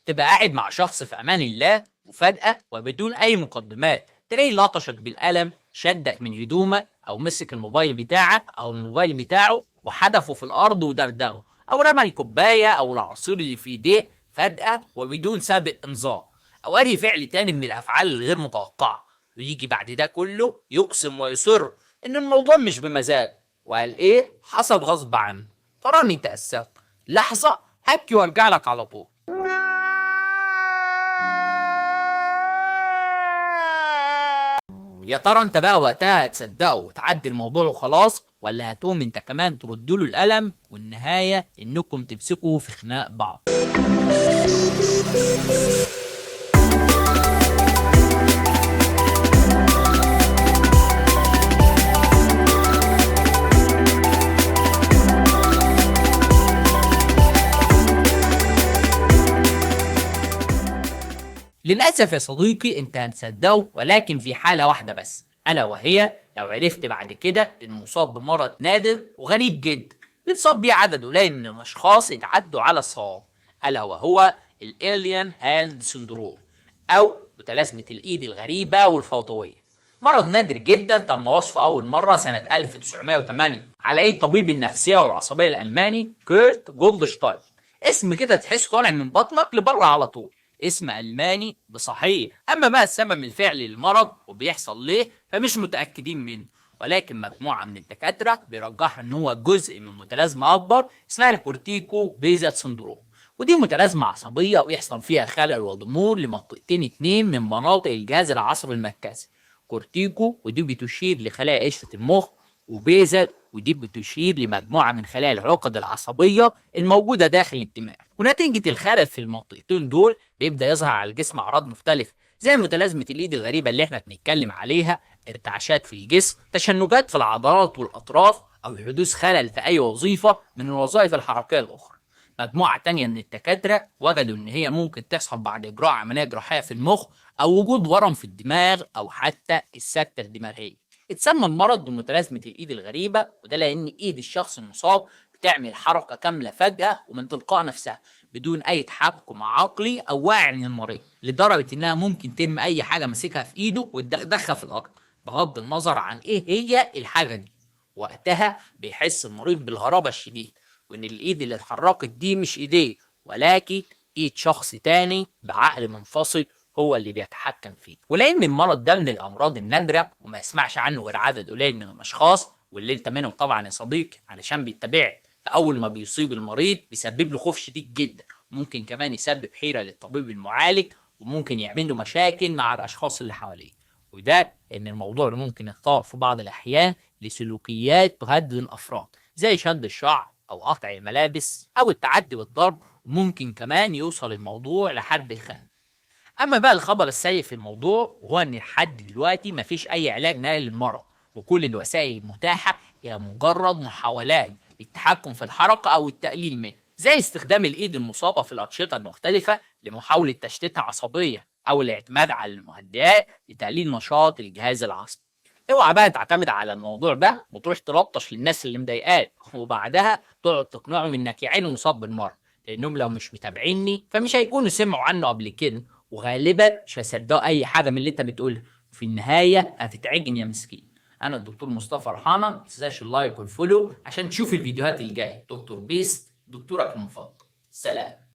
تبقى قاعد مع شخص في امان الله وفجأة وبدون اي مقدمات تلاقيه لطشك بالقلم، شدك من هدومك، او مسك الموبايل بتاعك او الموبايل بتاعه وحدفه في الارض ودغدغه، او رمى الكوبايه او العصير اللي في ايديه فجأة وبدون سابق انذار، او اي فعل تاني من الافعال الغير متوقعه، ويجي بعد ده كله يقسم ويصر ان الموضوع مش بمزاج، وقال ايه حصل غصب عنه. تراني تأسفت لحظه، هبكي وارجع لك على طول. يا ترى انت بقى وقتها هتصدقه وتعدي الموضوع وخلاص، ولا هتقوم انت كمان تردله القلم والنهايه انكم تمسكوا في خناق بعض؟ للأسف يا صديقي أنت هتصدقه، ولكن في حالة واحدة بس، ألا وهي لو عرفت بعد كده إنه مصاب بمرض نادر وغريب جدا بيتصاب بيه عدد قليل من الأشخاص اتعدوا على الصواب، ألا وهو الإيليان هاند سندروم، أو متلازمة الإيد الغريبة والفوضوية. مرض نادر جدا تم وصفه أول مرة سنة 1908 على أيدي طبيب النفسية والعصبية الألماني كيرت جولدشتاين. اسم كده تحس طالع من بطنك لبره على طول، اسم ألماني بصحيح. أما بقى السبب الفعلي للمرض وبيحصل ليه فمش متأكدين منه، ولكن مجموعة من الدكاترة بيرجحوا إن هو جزء من متلازمة أكبر اسمها الكورتيكو بيزا سندروم، ودي متلازمة عصبية ويحصل فيها خلل وضمور لمنطقتين اتنين من مناطق الجهاز العصبي المركزي. كورتيكو ودي بتشير لخلايا قشرة المخ، وبيزا ودي بتشير لمجموعة من خلايا العقد العصبية الموجودة داخل الدماغ. ونتيجة الخلل في المنطقتين دول بيبدأ يظهر على الجسم أعراض مختلفة زي متلازمة الإيد الغريبة اللي احنا بنتكلم عليها، ارتعاشات في الجسم، تشنجات في العضلات والأطراف، أو حدوث خلل في أي وظيفة من الوظائف الحركية الأخرى. مجموعة تانية من الدكاترة وجدوا إن هي ممكن تحصل بعد إجراء عملية جراحية في المخ، أو وجود ورم في الدماغ، أو حتى السكتة الدماغية. اتسمى المرض بمتلازمة الإيد الغريبة، وده لأن إيد الشخص المصاب بتعمل حركة كاملة فجأة ومن تلقاء نفسها بدون أي تحكم عقلي أو واعي من المريض، لدرجة إنها ممكن ترمي أي حاجة ماسكها في إيده وتدخلها في الأرض بغض النظر عن إيه هي الحاجة دي. وقتها بيحس المريض بالغرابة الشديدة، وإن الإيد اللي اتحركت دي مش إيديه، ولكن إيد شخص تاني بعقل منفصل هو اللي بيتحكم فيه. ولان المرض ده من الامراض النادره وما يسمعش عنه غير عدد قليل من الاشخاص، واللي انت منهم طبعا يا صديقي علشان بيتبعك، فاول ما بيصيب المريض بيسبب له خوف شديد جدا، ممكن كمان يسبب حيره للطبيب المعالج، وممكن يعمل له مشاكل مع الاشخاص اللي حواليه. وده ان الموضوع ممكن يتطور في بعض الاحيان لسلوكيات تهدد الافراد زي شد الشعر او قطع الملابس او التعدي والضرب، وممكن كمان يوصل الموضوع لحد الخنق. اما بقى الخبر السيء في الموضوع هو ان لحد دلوقتي مفيش اي علاج نهائي للمرض، وكل الوسائل المتاحه هي مجرد محاولات للتحكم في الحركه او التقليل منها، زي استخدام الايد المصابه في الانشطه المختلفه لمحاوله تشتيتها عصبيا، او الاعتماد على المهدئات لتقليل نشاط الجهاز العصبي. اوعى بقى تعتمد على الموضوع ده وتروح تلطش للناس اللي مضايقاك وبعدها تقعد تقنعهم انك يا عيني مصاب بالمرض، لانهم لو مش متابعيني فمش هيكونوا سمعوا عنه قبل كده، وغالبا مش هيصدقوا اي حاجه من اللي انت بتقولها، وفي النهايه هتتعجن يا مسكين. انا الدكتور مصطفى رحانه، ما تنساش اللايك والفولو عشان تشوف الفيديوهات الجايه. دكتور بيست، دكتورك المفضل. سلام.